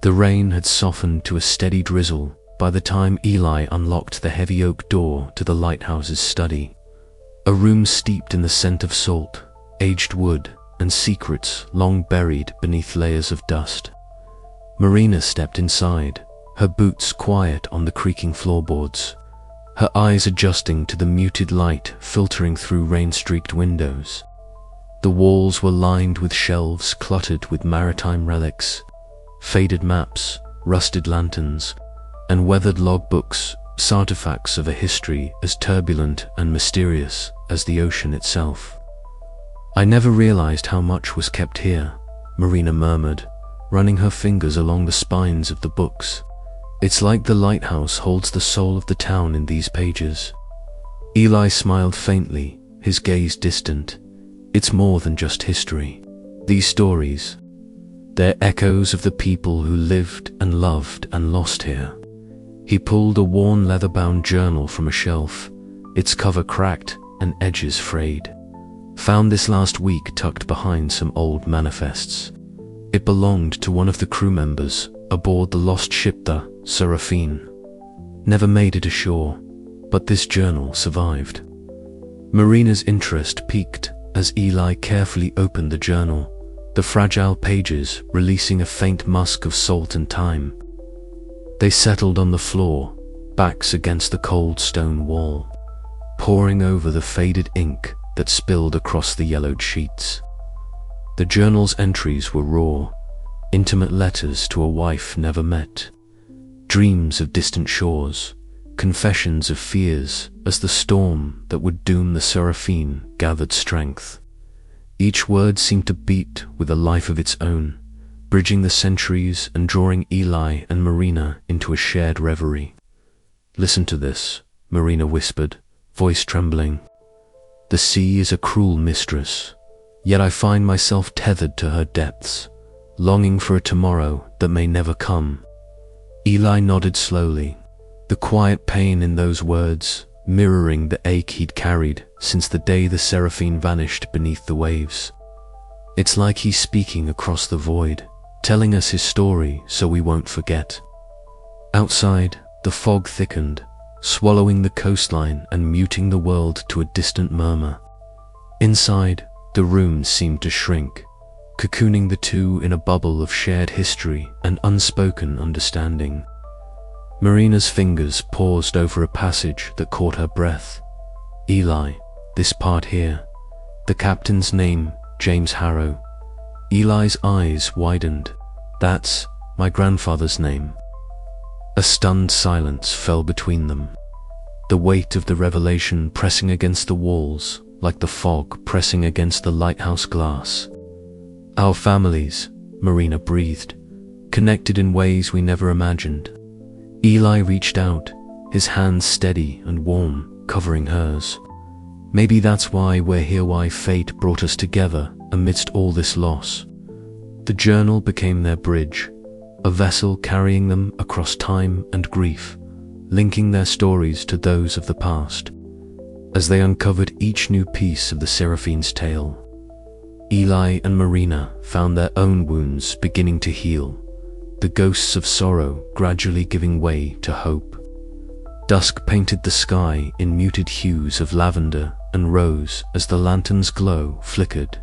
The rain had softened to a steady drizzle by the time Eli unlocked the heavy oak door to the lighthouse's study. A room steeped in the scent of salt, aged wood, and secrets long buried beneath layers of dust. Marina stepped inside, her boots quiet on the creaking floorboards, her eyes adjusting to the muted light filtering through rain-streaked windows. The walls were lined with shelves cluttered with maritime relics, faded maps, rusted lanterns, and weathered logbooks, artifacts of a history as turbulent and mysterious as the ocean itself. "I never realized how much was kept here," Marina murmured, running her fingers along the spines of the books. "It's like the lighthouse holds the soul of the town in these pages." Eli smiled faintly, his gaze distant. "It's more than just history. These stories, they're echoes of the people who lived and loved and lost here." He pulled a worn leather-bound journal from a shelf, its cover cracked and edges frayed. "Found this last week tucked behind some old manifests. It belonged to one of the crew members aboard the lost ship the Seraphine. Never made it ashore, but this journal survived." Marina's interest peaked as Eli carefully opened the journal, the fragile pages releasing a faint musk of salt and thyme. They settled on the floor, backs against the cold stone wall, pouring over the faded ink that spilled across the yellowed sheets. The journal's entries were raw, intimate letters to a wife never met, dreams of distant shores, confessions of fears as the storm that would doom the Seraphine gathered strength. Each word seemed to beat with a life of its own, bridging the centuries and drawing Eli and Marina into a shared reverie. "Listen to this," Marina whispered, voice trembling. "The sea is a cruel mistress, yet I find myself tethered to her depths, longing for a tomorrow that may never come." Eli nodded slowly, the quiet pain in those words mirroring the ache he'd carried since the day the Seraphine vanished beneath the waves. "It's like he's speaking across the void, telling us his story so we won't forget." Outside, the fog thickened, swallowing the coastline and muting the world to a distant murmur. Inside, the room seemed to shrink, cocooning the two in a bubble of shared history and unspoken understanding. Marina's fingers paused over a passage that caught her breath. "Eli, this part here. The captain's name, James Harrow." Eli's eyes widened. "That's my grandfather's name." A stunned silence fell between them, the weight of the revelation pressing against the walls like the fog pressing against the lighthouse glass. "Our families," Marina breathed, "connected in ways we never imagined." Eli reached out, his hands steady and warm, covering hers. "Maybe that's why we're here, why fate brought us together amidst all this loss." The journal became their bridge, a vessel carrying them across time and grief, linking their stories to those of the past. As they uncovered each new piece of the Seraphine's tale, Eli and Marina found their own wounds beginning to heal, the ghosts of sorrow gradually giving way to hope. Dusk painted the sky in muted hues of lavender and rose as the lantern's glow flickered,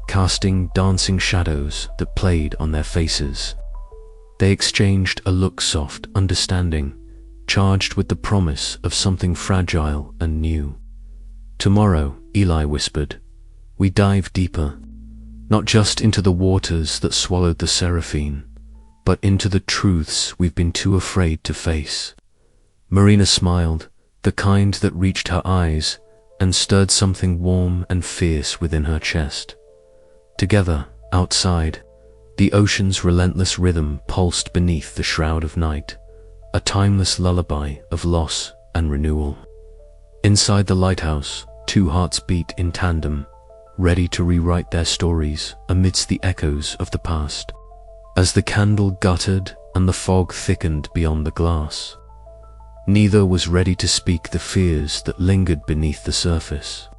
casting dancing shadows that played on their faces. They exchanged a look soft, understanding, charged with the promise of something fragile and new. "Tomorrow," Eli whispered, "we dive deeper, not just into the waters that swallowed the Seraphine, but into the truths we've been too afraid to face." Marina smiled, the kind that reached her eyes and stirred something warm and fierce within her chest. Together, outside, the ocean's relentless rhythm pulsed beneath the shroud of night, a timeless lullaby of loss and renewal. Inside the lighthouse, two hearts beat in tandem, ready to rewrite their stories amidst the echoes of the past. As the candle guttered and the fog thickened beyond the glass, neither was ready to speak the fears that lingered beneath the surface.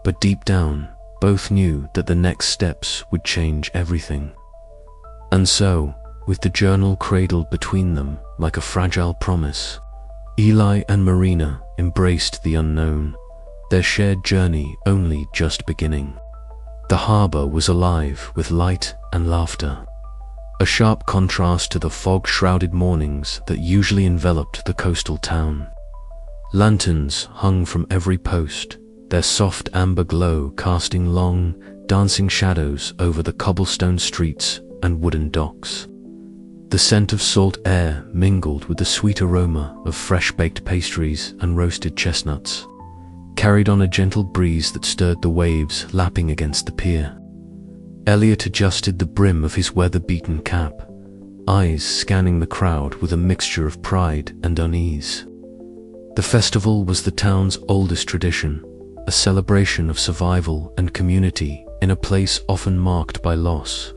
But deep down, both knew that the next steps would change everything. And so, with the journal cradled between them like a fragile promise. Eli and Marina embraced the unknown, their shared journey only just beginning. The harbor was alive with light and laughter, a sharp contrast to the fog-shrouded mornings that usually enveloped the coastal town. Lanterns hung from every post, their soft amber glow casting long, dancing shadows over the cobblestone streets and wooden docks. The scent of salt air mingled with the sweet aroma of fresh-baked pastries and roasted chestnuts, carried on a gentle breeze that stirred the waves lapping against the pier. Elliot adjusted the brim of his weather-beaten cap, eyes scanning the crowd with a mixture of pride and unease. The festival was the town's oldest tradition, a celebration of survival and community in a place often marked by loss.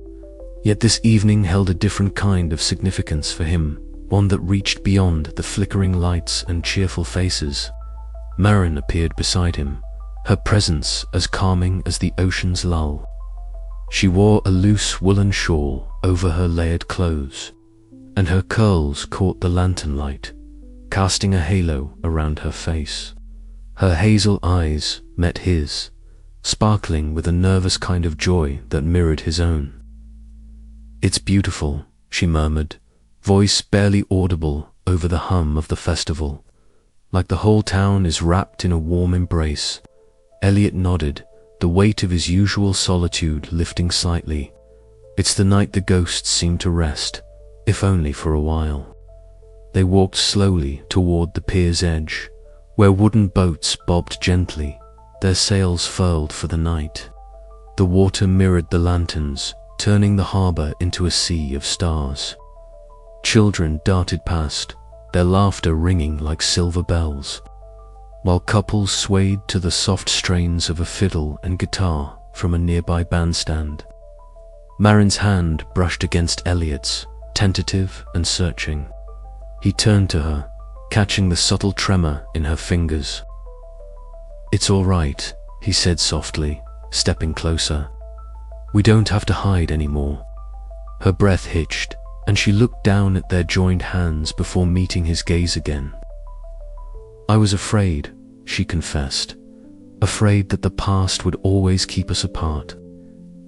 Yet this evening held a different kind of significance for him, one that reached beyond the flickering lights and cheerful faces. Marin appeared beside him, her presence as calming as the ocean's lull. She wore a loose woolen shawl over her layered clothes, and her curls caught the lantern light, casting a halo around her face. Her hazel eyes met his, sparkling with a nervous kind of joy that mirrored his own. "It's beautiful," she murmured, voice barely audible over the hum of the festival. "Like the whole town is wrapped in a warm embrace." Elliot nodded, the weight of his usual solitude lifting slightly. "It's the night the ghosts seem to rest, if only for a while." They walked slowly toward the pier's edge, where wooden boats bobbed gently, their sails furled for the night. The water mirrored the lanterns, turning the harbor into a sea of stars. Children darted past, their laughter ringing like silver bells, while couples swayed to the soft strains of a fiddle and guitar from a nearby bandstand. Marin's hand brushed against Elliot's, tentative and searching. He turned to her, catching the subtle tremor in her fingers. "It's all right," he said softly, stepping closer. "We don't have to hide anymore." Her breath hitched, and she looked down at their joined hands before meeting his gaze again. "I was afraid," she confessed, "afraid that the past would always keep us apart."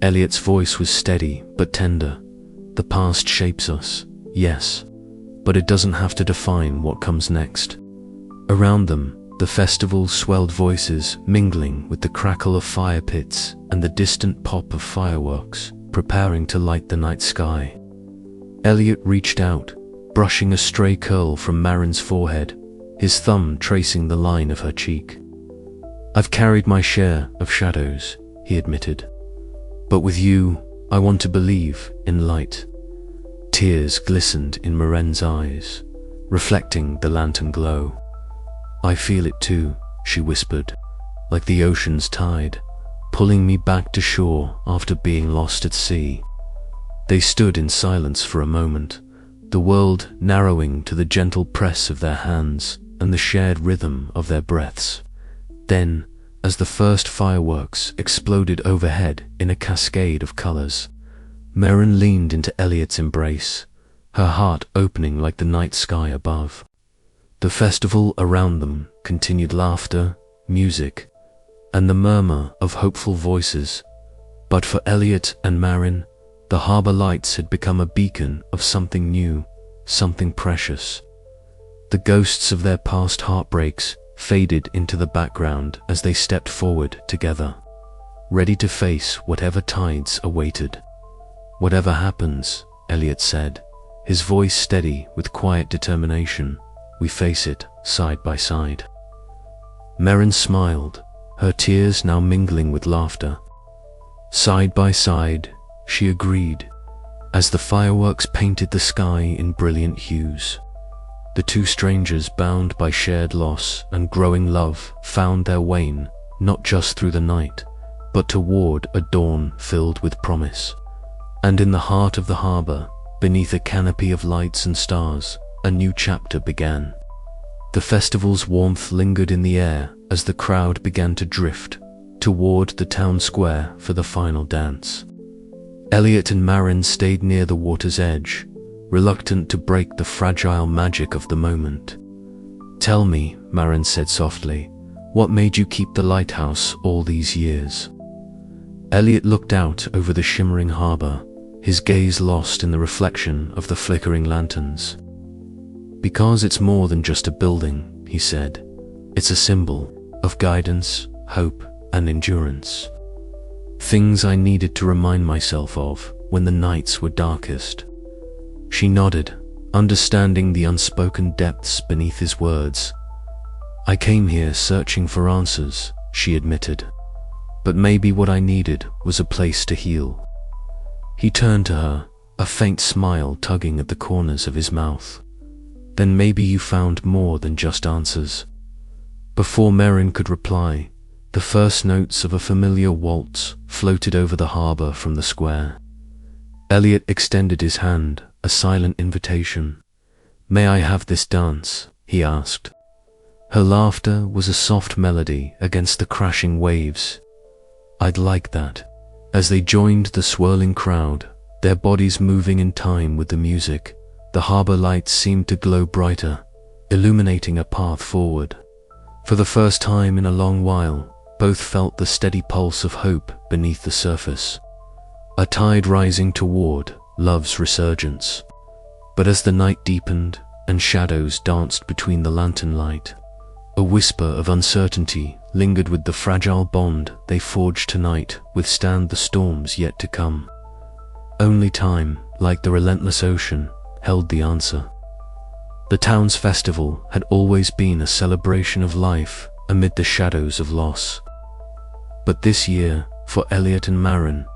Elliot's voice was steady but tender. "The past shapes us, yes, but it doesn't have to define what comes next." Around them, the festival's swelled voices mingling with the crackle of fire pits and the distant pop of fireworks, preparing to light the night sky. Elliot reached out, brushing a stray curl from Marin's forehead, his thumb tracing the line of her cheek. "I've carried my share of shadows," he admitted. "But with you, I want to believe in light." Tears glistened in Marin's eyes, reflecting the lantern glow. "I feel it too," she whispered, "like the ocean's tide, pulling me back to shore after being lost at sea." They stood in silence for a moment, the world narrowing to the gentle press of their hands and the shared rhythm of their breaths. Then, as the first fireworks exploded overhead in a cascade of colors, Marin leaned into Elliot's embrace, her heart opening like the night sky above. The festival around them continued, laughter, music, and the murmur of hopeful voices. But for Elliot and Marin, the harbor lights had become a beacon of something new, something precious. The ghosts of their past heartbreaks faded into the background as they stepped forward together, ready to face whatever tides awaited. "Whatever happens," Elliot said, his voice steady with quiet determination, "we face it side by side." Marin smiled, her tears now mingling with laughter. "Side by side," she agreed, as the fireworks painted the sky in brilliant hues. The two strangers, bound by shared loss and growing love, found their way not just through the night, but toward a dawn filled with promise. And in the heart of the harbor, beneath a canopy of lights and stars, a new chapter began. The festival's warmth lingered in the air as the crowd began to drift toward the town square for the final dance. Elliot and Marin stayed near the water's edge, reluctant to break the fragile magic of the moment. "Tell me," Marin said softly, "what made you keep the lighthouse all these years?" Elliot looked out over the shimmering harbor, his gaze lost in the reflection of the flickering lanterns. "Because it's more than just a building," he said. "It's a symbol of guidance, hope, and endurance. Things I needed to remind myself of when the nights were darkest." She nodded, understanding the unspoken depths beneath his words. "I came here searching for answers," she admitted. "But maybe what I needed was a place to heal." He turned to her, a faint smile tugging at the corners of his mouth. "Then maybe you found more than just answers." Before Marin could reply, the first notes of a familiar waltz floated over the harbor from the square. Elliot extended his hand, a silent invitation. "May I have this dance?" he asked. Her laughter was a soft melody against the crashing waves. "I'd like that." As they joined the swirling crowd, their bodies moving in time with the music, the harbor lights seemed to glow brighter, illuminating a path forward. For the first time in a long while, both felt the steady pulse of hope beneath the surface, a tide rising toward love's resurgence. But as the night deepened and shadows danced between the lantern light, a whisper of uncertainty lingered with the fragile bond they forged tonight withstand the storms yet to come. Only time, like the relentless ocean, held the answer. The town's festival had always been a celebration of life amid the shadows of loss. But this year, for Elliot and Marin,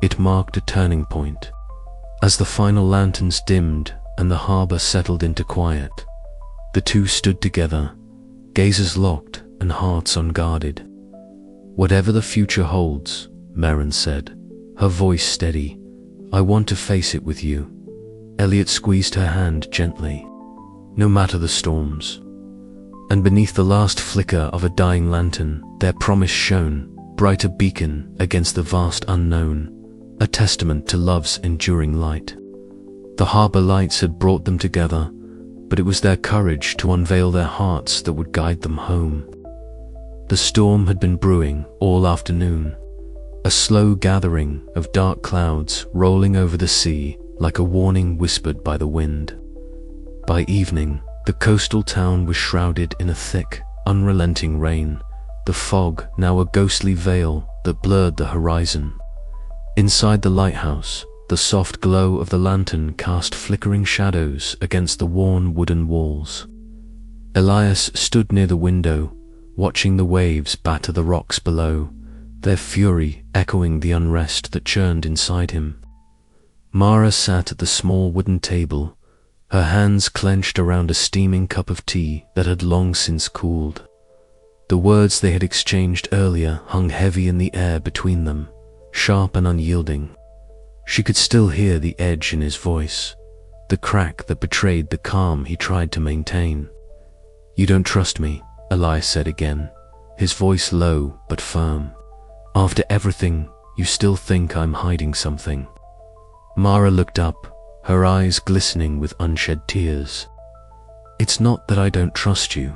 it marked a turning point. As the final lanterns dimmed and the harbor settled into quiet, the two stood together, gazes locked and hearts unguarded. "Whatever the future holds," Marin said, her voice steady, "I want to face it with you." Elliot squeezed her hand gently. "No matter the storms." And beneath the last flicker of a dying lantern, their promise shone, brighter beacon against the vast unknown, a testament to love's enduring light. The harbor lights had brought them together, but it was their courage to unveil their hearts that would guide them home. The storm had been brewing all afternoon, a slow gathering of dark clouds rolling over the sea like a warning whispered by the wind. By evening, the coastal town was shrouded in a thick, unrelenting rain, the fog now a ghostly veil that blurred the horizon. Inside the lighthouse, the soft glow of the lantern cast flickering shadows against the worn wooden walls. Elias stood near the window, watching the waves batter the rocks below, their fury echoing the unrest that churned inside him. Mara sat at the small wooden table, her hands clenched around a steaming cup of tea that had long since cooled. The words they had exchanged earlier hung heavy in the air between them, sharp and unyielding. She could still hear the edge in his voice, the crack that betrayed the calm he tried to maintain. "You don't trust me," Elias said again, his voice low but firm. "After everything, you still think I'm hiding something." Mara looked up, her eyes glistening with unshed tears. "It's not that I don't trust you.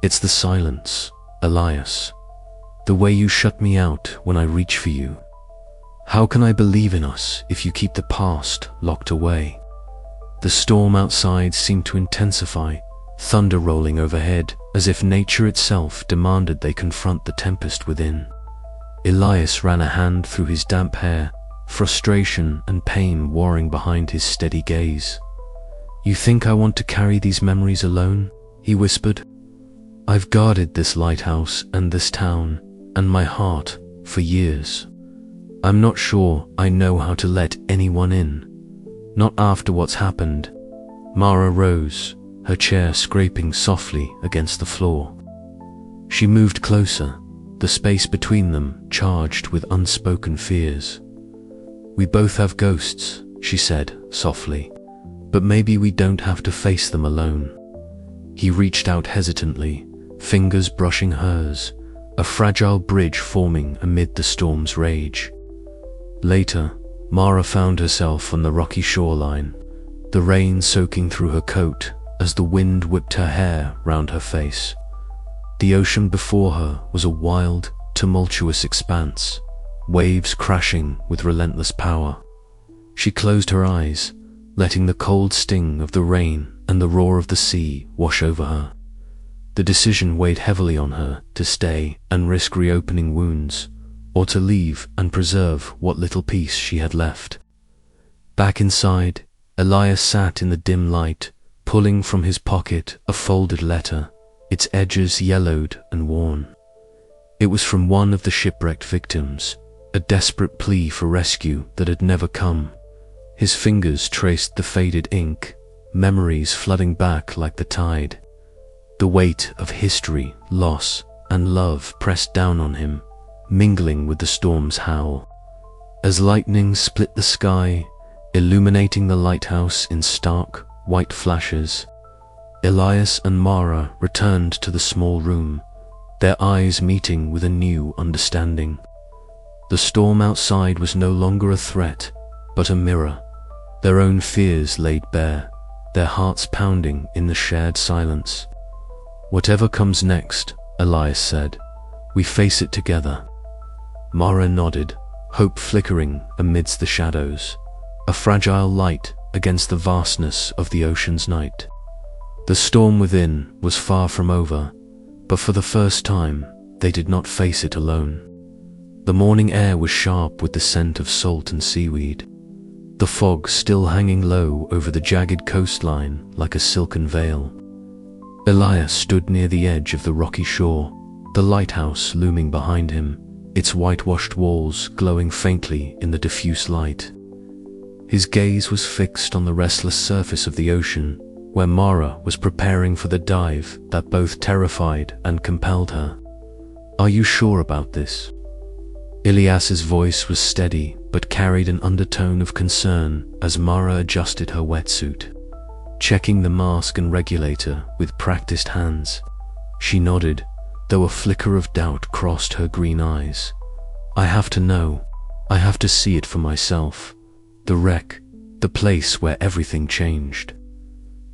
It's the silence, Elias. The way you shut me out when I reach for you. How can I believe in us if you keep the past locked away?" The storm outside seemed to intensify, thunder rolling overhead, as if nature itself demanded they confront the tempest within. Elias ran a hand through his damp hair, frustration and pain warring behind his steady gaze. "You think I want to carry these memories alone?" he whispered. "I've guarded this lighthouse and this town and my heart for years. I'm not sure I know how to let anyone in. Not after what's happened." Mara rose, her chair scraping softly against the floor. She moved closer, the space between them charged with unspoken fears. "We both have ghosts," she said softly, "but maybe we don't have to face them alone." He reached out hesitantly, fingers brushing hers, a fragile bridge forming amid the storm's rage. Later, Mara found herself on the rocky shoreline, the rain soaking through her coat as the wind whipped her hair round her face. The ocean before her was a wild, tumultuous expanse, waves crashing with relentless power. She closed her eyes, letting the cold sting of the rain and the roar of the sea wash over her. The decision weighed heavily on her to stay and risk reopening wounds, or to leave and preserve what little peace she had left. Back inside, Elias sat in the dim light, pulling from his pocket a folded letter, its edges yellowed and worn. It was from one of the shipwrecked victims, a desperate plea for rescue that had never come. His fingers traced the faded ink, memories flooding back like the tide. The weight of history, loss, and love pressed down on him, mingling with the storm's howl. As lightning split the sky, illuminating the lighthouse in stark, white flashes, Elias and Mara returned to the small room, their eyes meeting with a new understanding. The storm outside was no longer a threat, but a mirror, their own fears laid bare, their hearts pounding in the shared silence. "Whatever comes next," Elias said, "we face it together." Mara nodded, hope flickering amidst the shadows, a fragile light against the vastness of the ocean's night. The storm within was far from over, but for the first time, they did not face it alone. The morning air was sharp with the scent of salt and seaweed, the fog still hanging low over the jagged coastline like a silken veil. Elias stood near the edge of the rocky shore, the lighthouse looming behind him, its whitewashed walls glowing faintly in the diffuse light. His gaze was fixed on the restless surface of the ocean, where Mara was preparing for the dive that both terrified and compelled her. "Are you sure about this?" Elias's voice was steady but carried an undertone of concern as Mara adjusted her wetsuit, checking the mask and regulator with practiced hands. She nodded, though a flicker of doubt crossed her green eyes. "I have to know. I have to see it for myself. The wreck, the place where everything changed."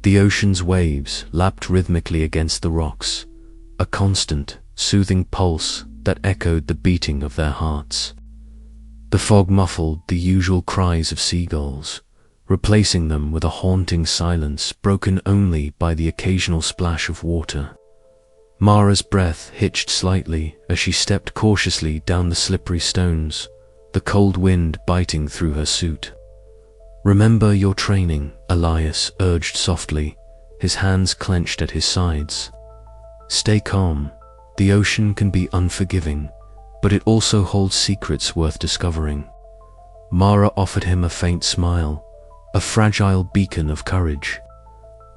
The ocean's waves lapped rhythmically against the rocks, a constant, soothing pulse that echoed the beating of their hearts. The fog muffled the usual cries of seagulls, replacing them with a haunting silence broken only by the occasional splash of water. Mara's breath hitched slightly as she stepped cautiously down the slippery stones, the cold wind biting through her suit. "Remember your training," Elias urged softly, his hands clenched at his sides. "Stay calm. The ocean can be unforgiving, but it also holds secrets worth discovering." Mara offered him a faint smile, a fragile beacon of courage.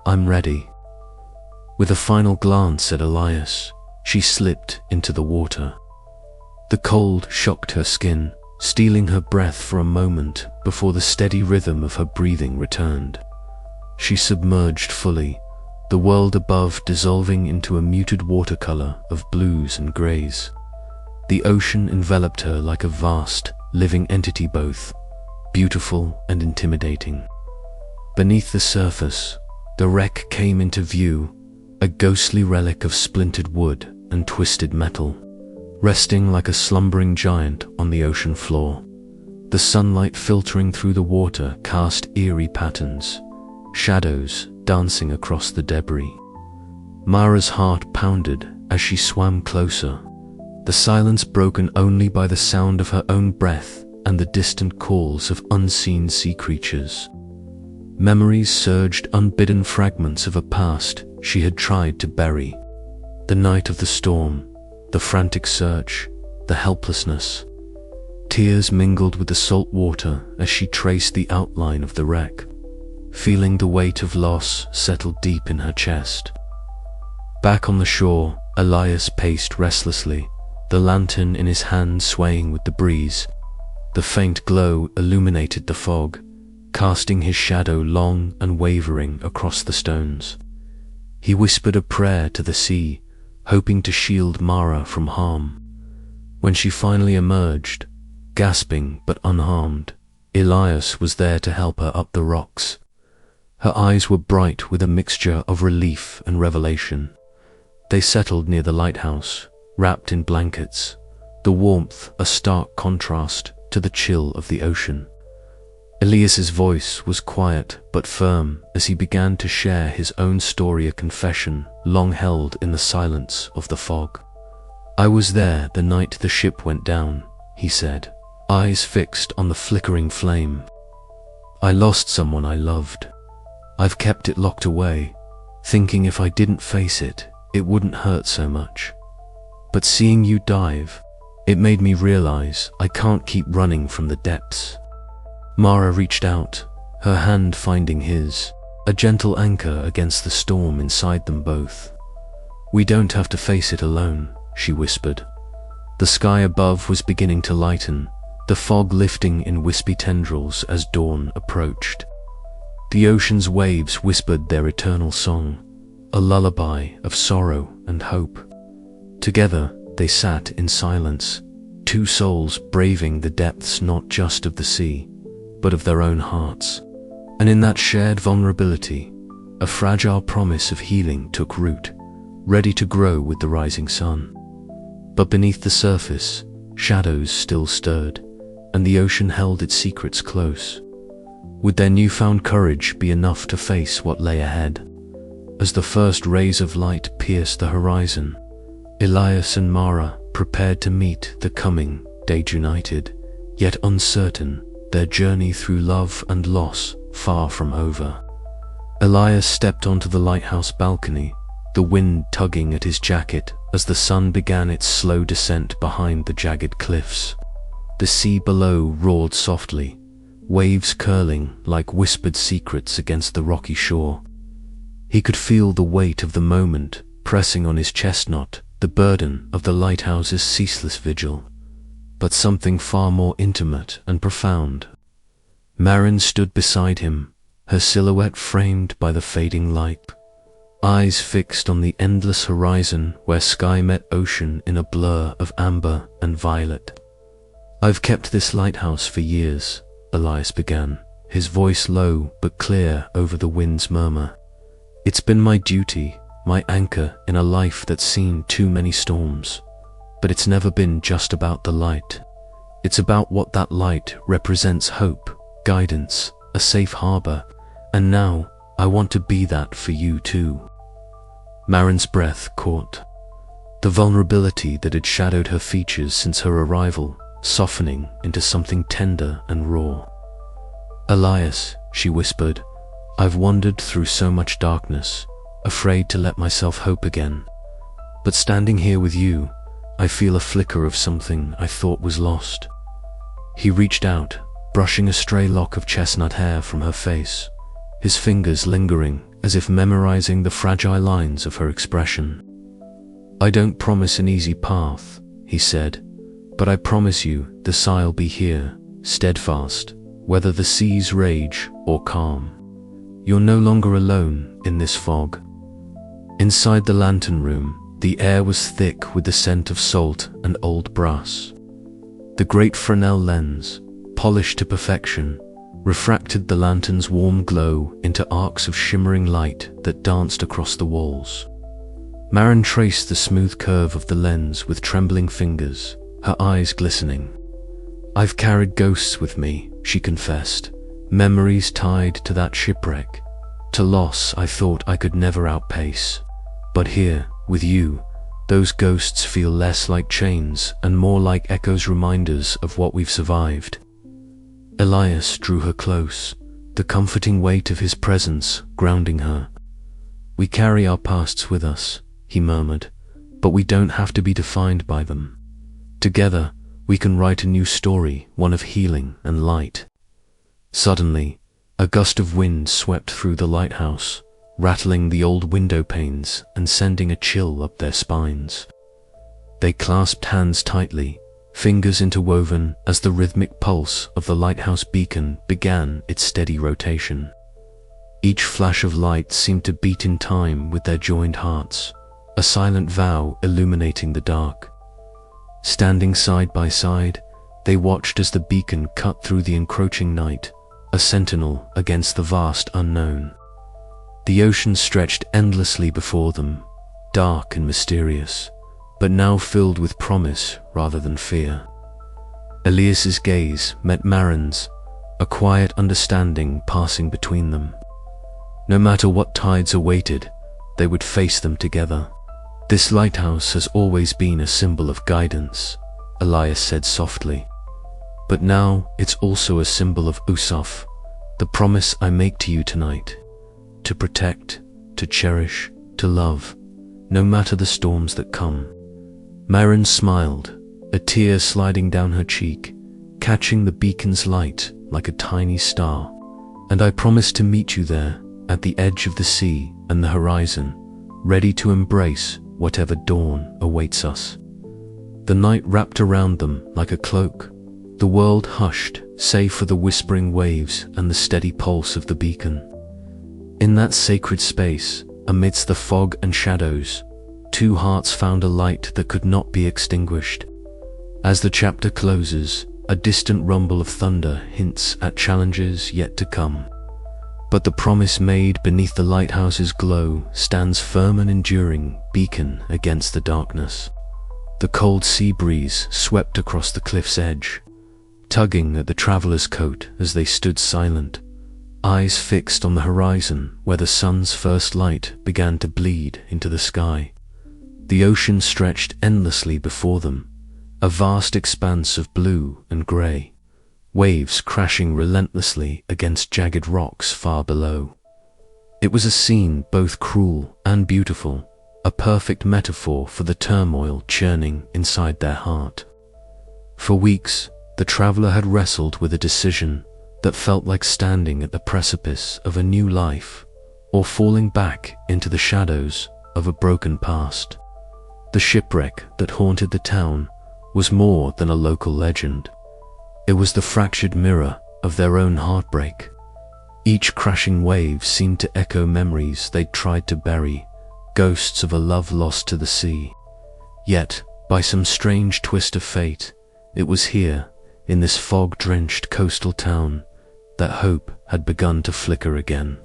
"I'm ready." With a final glance at Elias, she slipped into the water. The cold shocked her skin, stealing her breath for a moment before the steady rhythm of her breathing returned. She submerged fully, the world above dissolving into a muted watercolor of blues and grays. The ocean enveloped her like a vast, living entity, both beautiful and intimidating. Beneath the surface, the wreck came into view, a ghostly relic of splintered wood and twisted metal, resting like a slumbering giant on the ocean floor. The sunlight filtering through the water cast eerie patterns, shadows dancing across the debris. Mara's heart pounded as she swam closer, the silence broken only by the sound of her own breath and the distant calls of unseen sea creatures. Memories surged, unbidden fragments of a past she had tried to bury. The night of the storm, the frantic search, the helplessness. Tears mingled with the salt water as she traced the outline of the wreck, feeling the weight of loss settle deep in her chest. Back on the shore, Elias paced restlessly, the lantern in his hand swaying with the breeze. The faint glow illuminated the fog, casting his shadow long and wavering across the stones. He whispered a prayer to the sea, hoping to shield Mara from harm. When she finally emerged, gasping but unharmed, Elias was there to help her up the rocks. Her eyes were bright with a mixture of relief and revelation. They settled near the lighthouse, wrapped in blankets, the warmth a stark contrast to the chill of the ocean. Elias's voice was quiet but firm as he began to share his own story, a confession long held in the silence of the fog. "I was there the night the ship went down," he said, eyes fixed on the flickering flame. "I lost someone I loved. I've kept it locked away, thinking if I didn't face it, it wouldn't hurt so much. But seeing you dive, it made me realize I can't keep running from the depths." Mara reached out, her hand finding his, a gentle anchor against the storm inside them both. "We don't have to face it alone," she whispered. The sky above was beginning to lighten, the fog lifting in wispy tendrils as dawn approached. The ocean's waves whispered their eternal song, a lullaby of sorrow and hope. Together they sat in silence, two souls braving the depths not just of the sea, but of their own hearts. And in that shared vulnerability, a fragile promise of healing took root, ready to grow with the rising sun. But beneath the surface, shadows still stirred, and the ocean held its secrets close. Would their newfound courage be enough to face what lay ahead? As the first rays of light pierced the horizon, Elias and Mara prepared to meet the coming day, united, yet uncertain, their journey through love and loss far from over. Elias stepped onto the lighthouse balcony, the wind tugging at his jacket as the sun began its slow descent behind the jagged cliffs. The sea below roared softly, waves curling like whispered secrets against the rocky shore. He could feel the weight of the moment pressing on his chestnut, the burden of the lighthouse's ceaseless vigil. But something far more intimate and profound. Marin stood beside him, her silhouette framed by the fading light, eyes fixed on the endless horizon where sky met ocean in a blur of amber and violet. "I've kept this lighthouse for years," Elias began, his voice low but clear over the wind's murmur. "It's been my duty, my anchor in a life that's seen too many storms. But it's never been just about the light. It's about what that light represents: hope, guidance, a safe harbor. And now, I want to be that for you too." Marin's breath caught, the vulnerability that had shadowed her features since her arrival softening into something tender and raw. "Elias," she whispered, "I've wandered through so much darkness, afraid to let myself hope again. But standing here with you, I feel a flicker of something I thought was lost." He reached out, brushing a stray lock of chestnut hair from her face, his fingers lingering as if memorizing the fragile lines of her expression. "I don't promise an easy path," he said, "but I promise you the sie'll be here, steadfast, whether the seas rage or calm. You're no longer alone in this fog." Inside the lantern room, the air was thick with the scent of salt and old brass. The great Fresnel lens, polished to perfection, refracted the lantern's warm glow into arcs of shimmering light that danced across the walls. Marin traced the smooth curve of the lens with trembling fingers, her eyes glistening. "I've carried ghosts with me," she confessed, "memories tied to that shipwreck, to loss I thought I could never outpace. But here, with you, those ghosts feel less like chains and more like echoes, reminders of what we've survived." Elias drew her close, the comforting weight of his presence grounding her. "We carry our pasts with us," he murmured, "but we don't have to be defined by them. Together, we can write a new story, one of healing and light." Suddenly, a gust of wind swept through the lighthouse, rattling the old window panes and sending a chill up their spines. They clasped hands tightly, fingers interwoven as the rhythmic pulse of the lighthouse beacon began its steady rotation. Each flash of light seemed to beat in time with their joined hearts, a silent vow illuminating the dark. Standing side by side, they watched as the beacon cut through the encroaching night, a sentinel against the vast unknown. The ocean stretched endlessly before them, dark and mysterious, but now filled with promise rather than fear. Elias's gaze met Marin's, a quiet understanding passing between them. No matter what tides awaited, they would face them together. "This lighthouse has always been a symbol of guidance," Elias said softly. "But now it's also a symbol of Usaf, the promise I make to you tonight. To protect, to cherish, to love, no matter the storms that come." Marin smiled, a tear sliding down her cheek, catching the beacon's light like a tiny star. "And I promise to meet you there, at the edge of the sea and the horizon, ready to embrace whatever dawn awaits us." The night wrapped around them like a cloak. The world hushed, save for the whispering waves and the steady pulse of the beacon. In that sacred space, amidst the fog and shadows, two hearts found a light that could not be extinguished. As the chapter closes, a distant rumble of thunder hints at challenges yet to come. But the promise made beneath the lighthouse's glow stands firm and enduring, beacon against the darkness. The cold sea breeze swept across the cliff's edge, tugging at the traveler's coat as they stood silent, eyes fixed on the horizon where the sun's first light began to bleed into the sky. The ocean stretched endlessly before them, a vast expanse of blue and grey, waves crashing relentlessly against jagged rocks far below. It was a scene both cruel and beautiful, a perfect metaphor for the turmoil churning inside their heart. For weeks, the traveler had wrestled with a decision that felt like standing at the precipice of a new life or falling back into the shadows of a broken past. The shipwreck that haunted the town was more than a local legend. It was the fractured mirror of their own heartbreak. Each crashing wave seemed to echo memories they'd tried to bury, ghosts of a love lost to the sea. Yet, by some strange twist of fate, it was here, in this fog-drenched coastal town, that hope had begun to flicker again.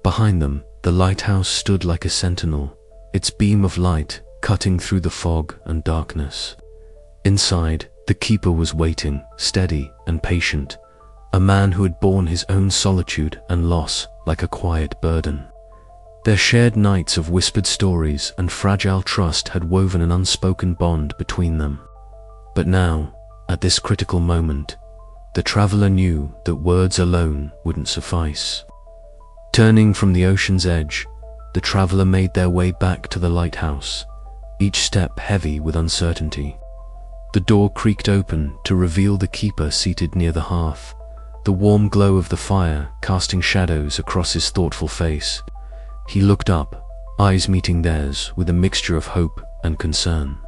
Behind them, the lighthouse stood like a sentinel, its beam of light cutting through the fog and darkness. Inside, the keeper was waiting, steady and patient, a man who had borne his own solitude and loss like a quiet burden. Their shared nights of whispered stories and fragile trust had woven an unspoken bond between them. But now, at this critical moment, the traveler knew that words alone wouldn't suffice. Turning from the ocean's edge, the traveler made their way back to the lighthouse, each step heavy with uncertainty. The door creaked open to reveal the keeper seated near the hearth, the warm glow of the fire casting shadows across his thoughtful face. He looked up, eyes meeting theirs with a mixture of hope and concern.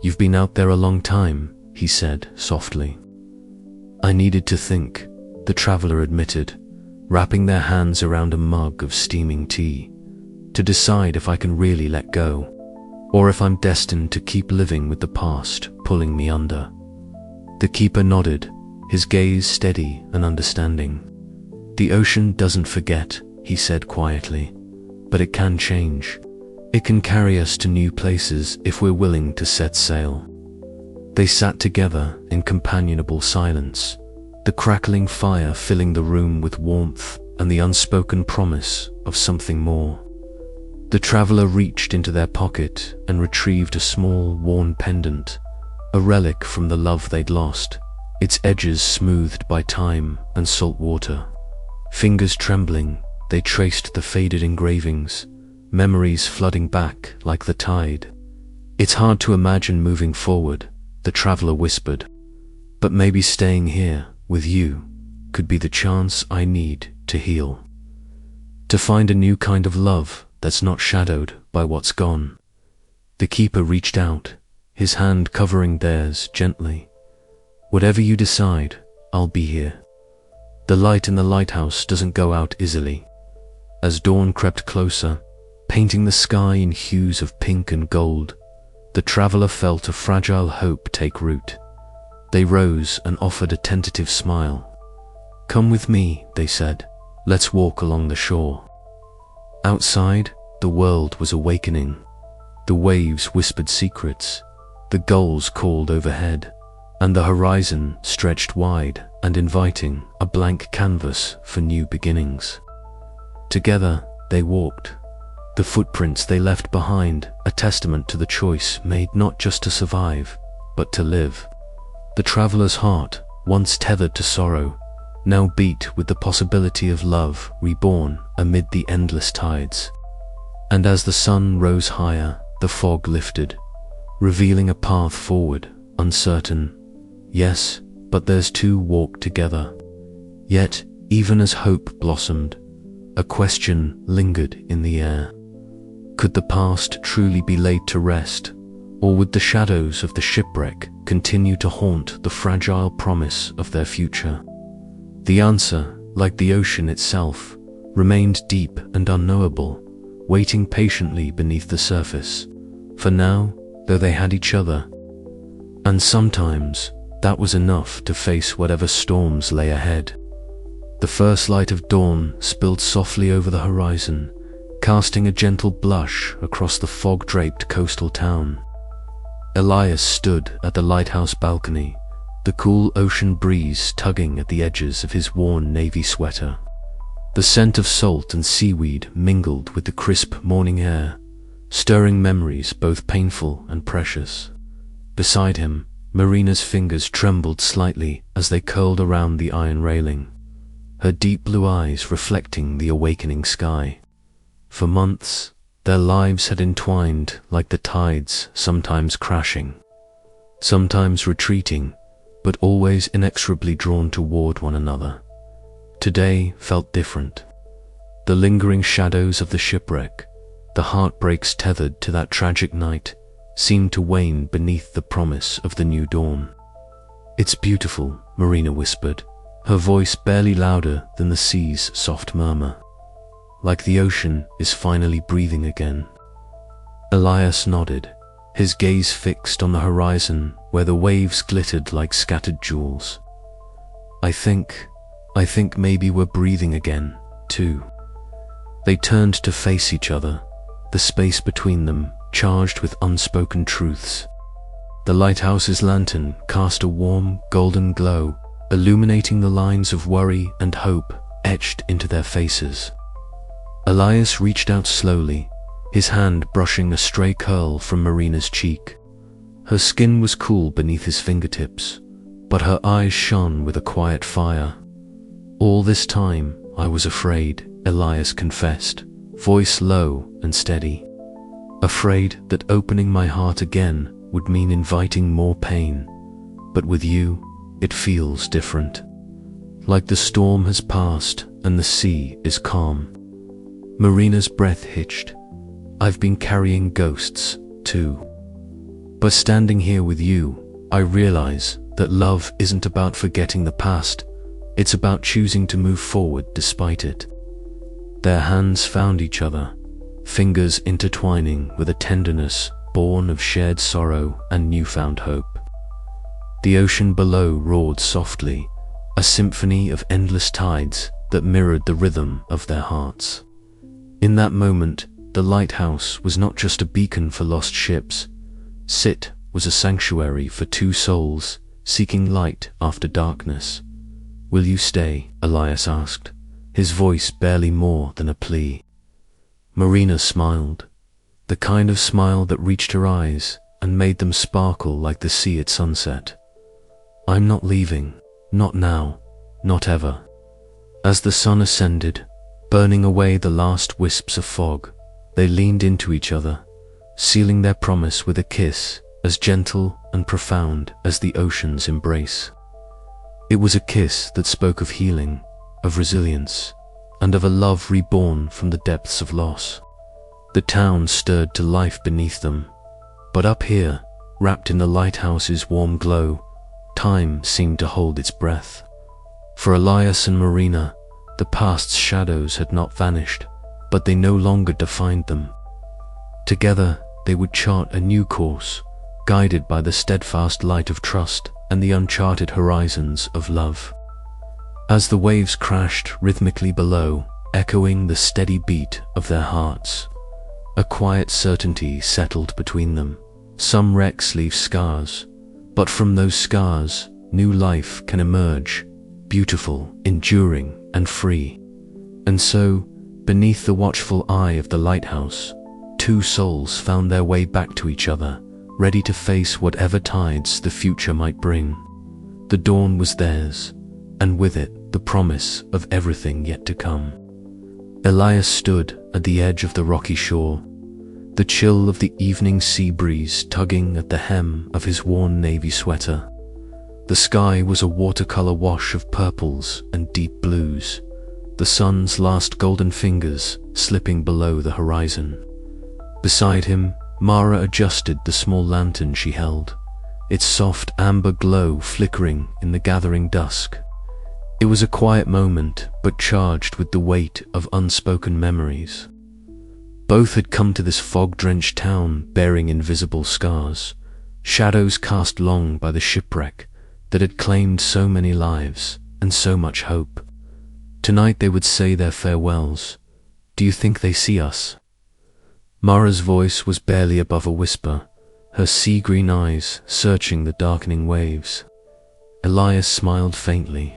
"You've been out there a long time," he said softly. "I needed to think," the traveler admitted, wrapping their hands around a mug of steaming tea, "to decide if I can really let go, or if I'm destined to keep living with the past pulling me under." The keeper nodded, his gaze steady and understanding. "The ocean doesn't forget," he said quietly, "but it can change. It can carry us to new places if we're willing to set sail." They sat together in companionable silence, the crackling fire filling the room with warmth and the unspoken promise of something more. The traveler reached into their pocket and retrieved a small, worn pendant, a relic from the love they'd lost, its edges smoothed by time and salt water. Fingers trembling, they traced the faded engravings, memories flooding back like the tide. "It's hard to imagine moving forward," the traveler whispered, "but maybe staying here with you could be the chance I need to heal. To find a new kind of love that's not shadowed by what's gone." The keeper reached out, his hand covering theirs gently. "Whatever you decide, I'll be here." The light in the lighthouse doesn't go out easily. As dawn crept closer, painting the sky in hues of pink and gold, the traveler felt a fragile hope take root. They rose and offered a tentative smile. "Come with me," they said. "Let's walk along the shore." Outside, the world was awakening. The waves whispered secrets, the gulls called overhead, and the horizon stretched wide and inviting, a blank canvas for new beginnings. Together, they walked. The footprints they left behind, a testament to the choice made not just to survive, but to live. The traveler's heart, once tethered to sorrow, now beat with the possibility of love reborn amid the endless tides. And as the sun rose higher, the fog lifted, revealing a path forward, uncertain. Yes, but those two walked together. Yet, even as hope blossomed, a question lingered in the air. Could the past truly be laid to rest, or would the shadows of the shipwreck continue to haunt the fragile promise of their future? The answer, like the ocean itself, remained deep and unknowable, waiting patiently beneath the surface. For now, though they had each other, and sometimes that was enough to face whatever storms lay ahead. The first light of dawn spilled softly over the horizon, casting a gentle blush across the fog-draped coastal town. Elias stood at the lighthouse balcony, the cool ocean breeze tugging at the edges of his worn navy sweater. The scent of salt and seaweed mingled with the crisp morning air, stirring memories both painful and precious. Beside him, Marina's fingers trembled slightly as they curled around the iron railing, her deep blue eyes reflecting the awakening sky. For months, their lives had entwined like the tides, sometimes crashing, sometimes retreating, but always inexorably drawn toward one another. Today felt different. The lingering shadows of the shipwreck, the heartbreaks tethered to that tragic night, seemed to wane beneath the promise of the new dawn. "It's beautiful," Marina whispered, her voice barely louder than the sea's soft murmur. "Like the ocean is finally breathing again." Elias nodded, his gaze fixed on the horizon where the waves glittered like scattered jewels. I think maybe we're breathing again, too." They turned to face each other, the space between them charged with unspoken truths. The lighthouse's lantern cast a warm, golden glow, illuminating the lines of worry and hope etched into their faces. Elias reached out slowly, his hand brushing a stray curl from Marina's cheek. Her skin was cool beneath his fingertips, but her eyes shone with a quiet fire. "All this time, I was afraid," Elias confessed, voice low and steady. "Afraid that opening my heart again would mean inviting more pain. But with you, it feels different. Like the storm has passed and the sea is calm." Marina's breath hitched. "I've been carrying ghosts, too. But standing here with you, I realize that love isn't about forgetting the past, it's about choosing to move forward despite it." Their hands found each other, fingers intertwining with a tenderness born of shared sorrow and newfound hope. The ocean below roared softly, a symphony of endless tides that mirrored the rhythm of their hearts. In that moment, the lighthouse was not just a beacon for lost ships. It was a sanctuary for two souls seeking light after darkness. "Will you stay?" Elias asked, his voice barely more than a plea. Marina smiled, the kind of smile that reached her eyes and made them sparkle like the sea at sunset. "I'm not leaving, not now, not ever." As the sun ascended, burning away the last wisps of fog, they leaned into each other, sealing their promise with a kiss as gentle and profound as the ocean's embrace. It was a kiss that spoke of healing, of resilience, and of a love reborn from the depths of loss. The town stirred to life beneath them, but up here, wrapped in the lighthouse's warm glow, time seemed to hold its breath. For Elias and Marina, the past's shadows had not vanished, but they no longer defined them. Together, they would chart a new course, guided by the steadfast light of trust and the uncharted horizons of love. As the waves crashed rhythmically below, echoing the steady beat of their hearts. A quiet certainty settled between them. Some wrecks leave scars, but from those scars, new life can emerge, beautiful, enduring, and free. And so, beneath the watchful eye of the lighthouse, two souls found their way back to each other, ready to face whatever tides the future might bring. The dawn was theirs, and with it the promise of everything yet to come. Elias stood at the edge of the rocky shore, the chill of the evening sea breeze tugging at the hem of his worn navy sweater. The sky was a watercolor wash of purples and deep blues, the sun's last golden fingers slipping below the horizon. Beside him, Mara adjusted the small lantern she held, its soft amber glow flickering in the gathering dusk. It was a quiet moment, but charged with the weight of unspoken memories. Both had come to this fog-drenched town bearing invisible scars, shadows cast long by the shipwreck that had claimed so many lives and so much hope. Tonight they would say their farewells. "Do you think they see us?" Mara's voice was barely above a whisper, her sea-green eyes searching the darkening waves. Elias smiled faintly,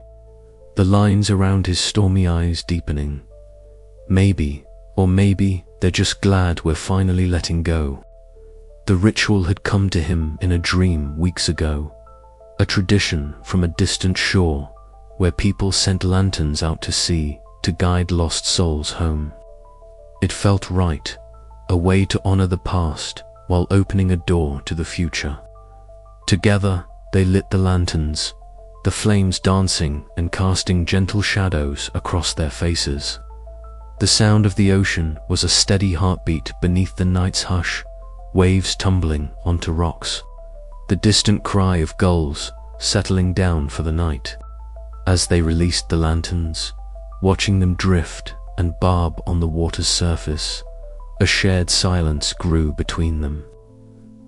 the lines around his stormy eyes deepening. Maybe, or maybe they're just glad we're finally letting go. The ritual had come to him in a dream weeks ago, a tradition from a distant shore where people sent lanterns out to sea to guide lost souls home. It felt right, a way to honor the past while opening a door to the future. Together, they lit the lanterns, the flames dancing and casting gentle shadows across their faces. The sound of the ocean was a steady heartbeat beneath the night's hush, waves tumbling onto rocks, the distant cry of gulls settling down for the night. As they released the lanterns, watching them drift and barb on the water's surface, a shared silence grew between them.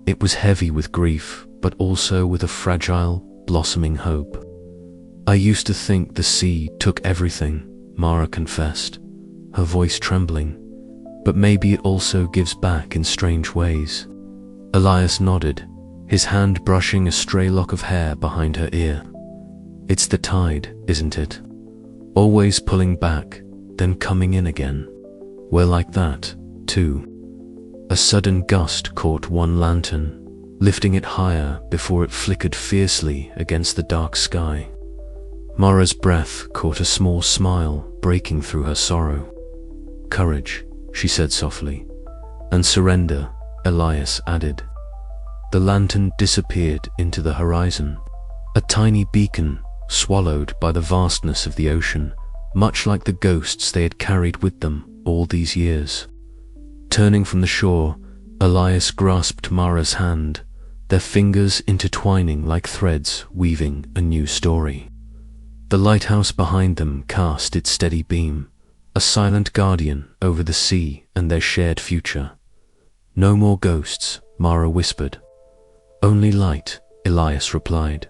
It was heavy with grief, but also with a fragile, blossoming hope. "I used to think the sea took everything," Mara confessed, her voice trembling, "but maybe it also gives back in strange ways." Elias nodded, his hand brushing a stray lock of hair behind her ear. "It's the tide, isn't it? Always pulling back, then coming in again. We're like that, too." A sudden gust caught one lantern, lifting it higher before it flickered fiercely against the dark sky. Mara's breath caught a small smile breaking through her sorrow. "Courage," she said softly. "And surrender," Elias added. The lantern disappeared into the horizon, a tiny beacon swallowed by the vastness of the ocean, much like the ghosts they had carried with them all these years. Turning from the shore, Elias grasped Mara's hand, their fingers intertwining like threads weaving a new story. The lighthouse behind them cast its steady beam, a silent guardian over the sea and their shared future. "No more ghosts," Mara whispered. "Only light," Elias replied.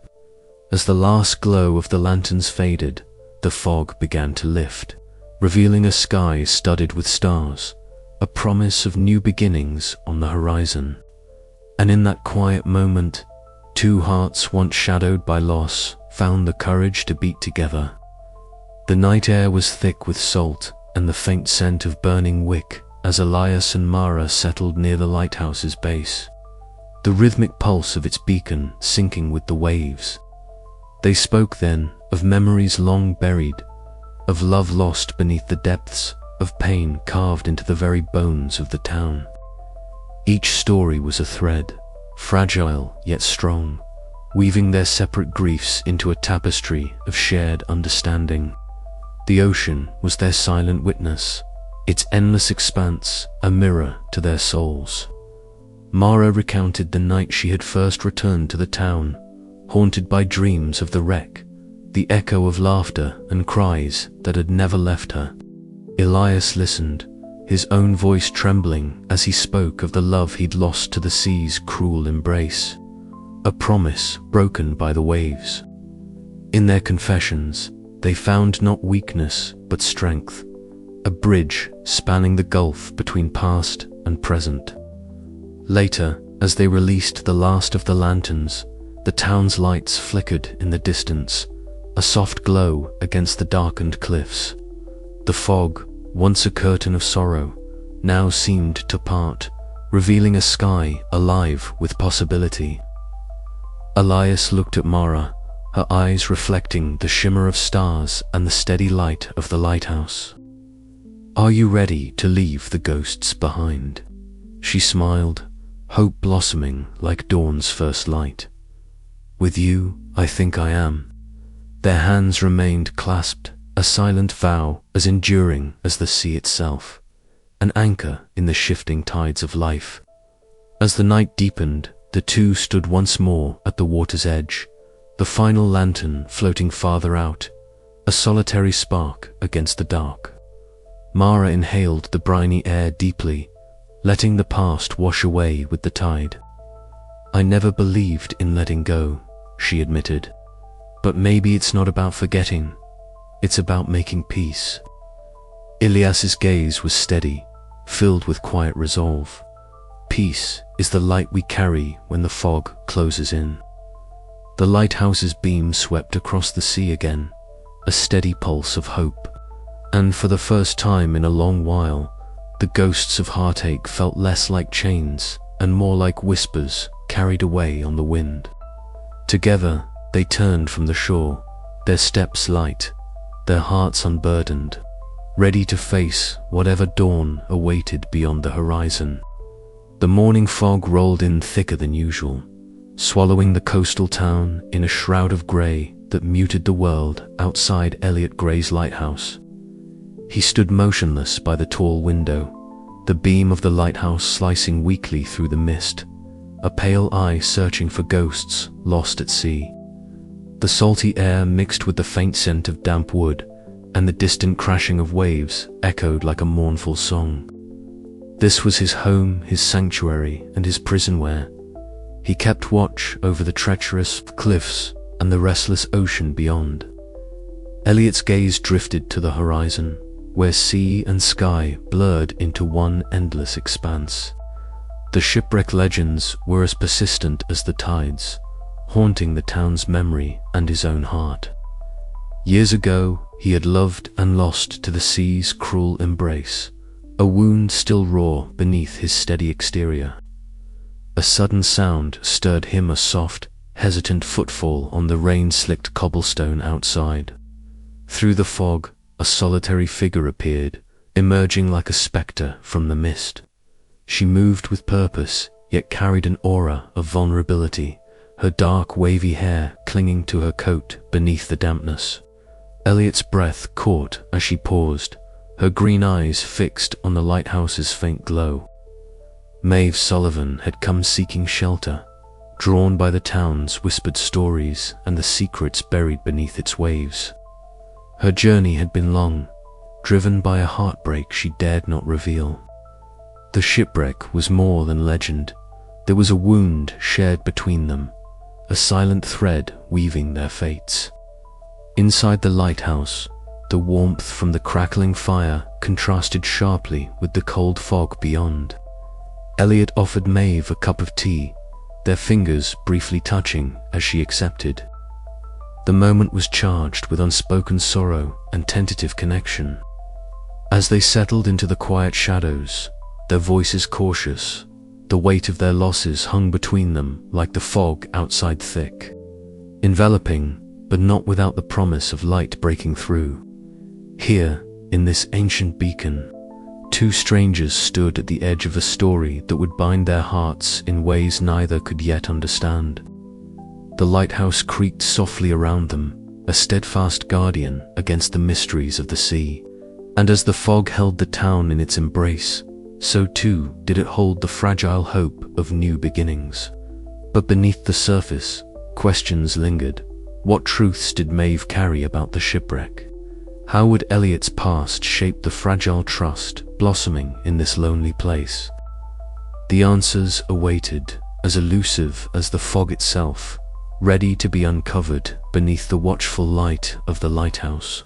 As the last glow of the lanterns faded, the fog began to lift, revealing a sky studded with stars, a promise of new beginnings on the horizon. And in that quiet moment, two hearts once shadowed by loss found the courage to beat together. The night air was thick with salt and the faint scent of burning wick as Elias and Mara settled near the lighthouse's base, the rhythmic pulse of its beacon syncing with the waves. They spoke then of memories long buried, of love lost beneath the depths, of pain carved into the very bones of the town. Each story was a thread, fragile yet strong, weaving their separate griefs into a tapestry of shared understanding. The ocean was their silent witness, its endless expanse a mirror to their souls. Mara recounted the night she had first returned to the town, haunted by dreams of the wreck, the echo of laughter and cries that had never left her. Elias listened, his own voice trembling as he spoke of the love he'd lost to the sea's cruel embrace, a promise broken by the waves. In their confessions, they found not weakness but strength, a bridge spanning the gulf between past and present. Later, as they released the last of the lanterns, the town's lights flickered in the distance, a soft glow against the darkened cliffs. The fog, once a curtain of sorrow, now seemed to part, revealing a sky alive with possibility. Elias looked at Mara, her eyes reflecting the shimmer of stars and the steady light of the lighthouse. "Are you ready to leave the ghosts behind?" She smiled, hope blossoming like dawn's first light. "With you, I think I am." Their hands remained clasped, a silent vow as enduring as the sea itself, an anchor in the shifting tides of life. As the night deepened, the two stood once more at the water's edge, the final lantern floating farther out, a solitary spark against the dark. Mara inhaled the briny air deeply, letting the past wash away with the tide. "I never believed in letting go," she admitted. "But maybe it's not about forgetting, it's about making peace." Elias's gaze was steady, filled with quiet resolve. Peace is the light we carry when the fog closes in. The lighthouse's beam swept across the sea again, a steady pulse of hope. And for the first time in a long while, the ghosts of heartache felt less like chains and more like whispers carried away on the wind. Together, they turned from the shore, their steps light, their hearts unburdened, ready to face whatever dawn awaited beyond the horizon. The morning fog rolled in thicker than usual, swallowing the coastal town in a shroud of grey that muted the world outside Elliot Gray's lighthouse. He stood motionless by the tall window, the beam of the lighthouse slicing weakly through the mist, a pale eye searching for ghosts lost at sea. The salty air mixed with the faint scent of damp wood, and the distant crashing of waves echoed like a mournful song. This was his home, his sanctuary, and his prison where he kept watch over the treacherous cliffs and the restless ocean beyond. Elliot's gaze drifted to the horizon, where sea and sky blurred into one endless expanse. The shipwreck legends were as persistent as the tides, haunting the town's memory and his own heart. Years ago, he had loved and lost to the sea's cruel embrace, a wound still raw beneath his steady exterior. A sudden sound stirred him, a soft, hesitant footfall on the rain-slicked cobblestone outside. Through the fog, a solitary figure appeared, emerging like a spectre from the mist. She moved with purpose, yet carried an aura of vulnerability, her dark, wavy hair clinging to her coat beneath the dampness. Elliot's breath caught as she paused, her green eyes fixed on the lighthouse's faint glow. Maeve Sullivan had come seeking shelter, drawn by the town's whispered stories and the secrets buried beneath its waves. Her journey had been long, driven by a heartbreak she dared not reveal. The shipwreck was more than legend. There was a wound shared between them, a silent thread weaving their fates. Inside the lighthouse, the warmth from the crackling fire contrasted sharply with the cold fog beyond. Elliot offered Maeve a cup of tea, their fingers briefly touching as she accepted. The moment was charged with unspoken sorrow and tentative connection. As they settled into the quiet shadows, their voices cautious, the weight of their losses hung between them like the fog outside thick, enveloping, but not without the promise of light breaking through. Here, in this ancient beacon, two strangers stood at the edge of a story that would bind their hearts in ways neither could yet understand. The lighthouse creaked softly around them, a steadfast guardian against the mysteries of the sea, and as the fog held the town in its embrace, so too did it hold the fragile hope of new beginnings. But beneath the surface, questions lingered. What truths did Maeve carry about the shipwreck? How would Elliot's past shape the fragile trust blossoming in this lonely place? The answers awaited, as elusive as the fog itself, ready to be uncovered beneath the watchful light of the lighthouse.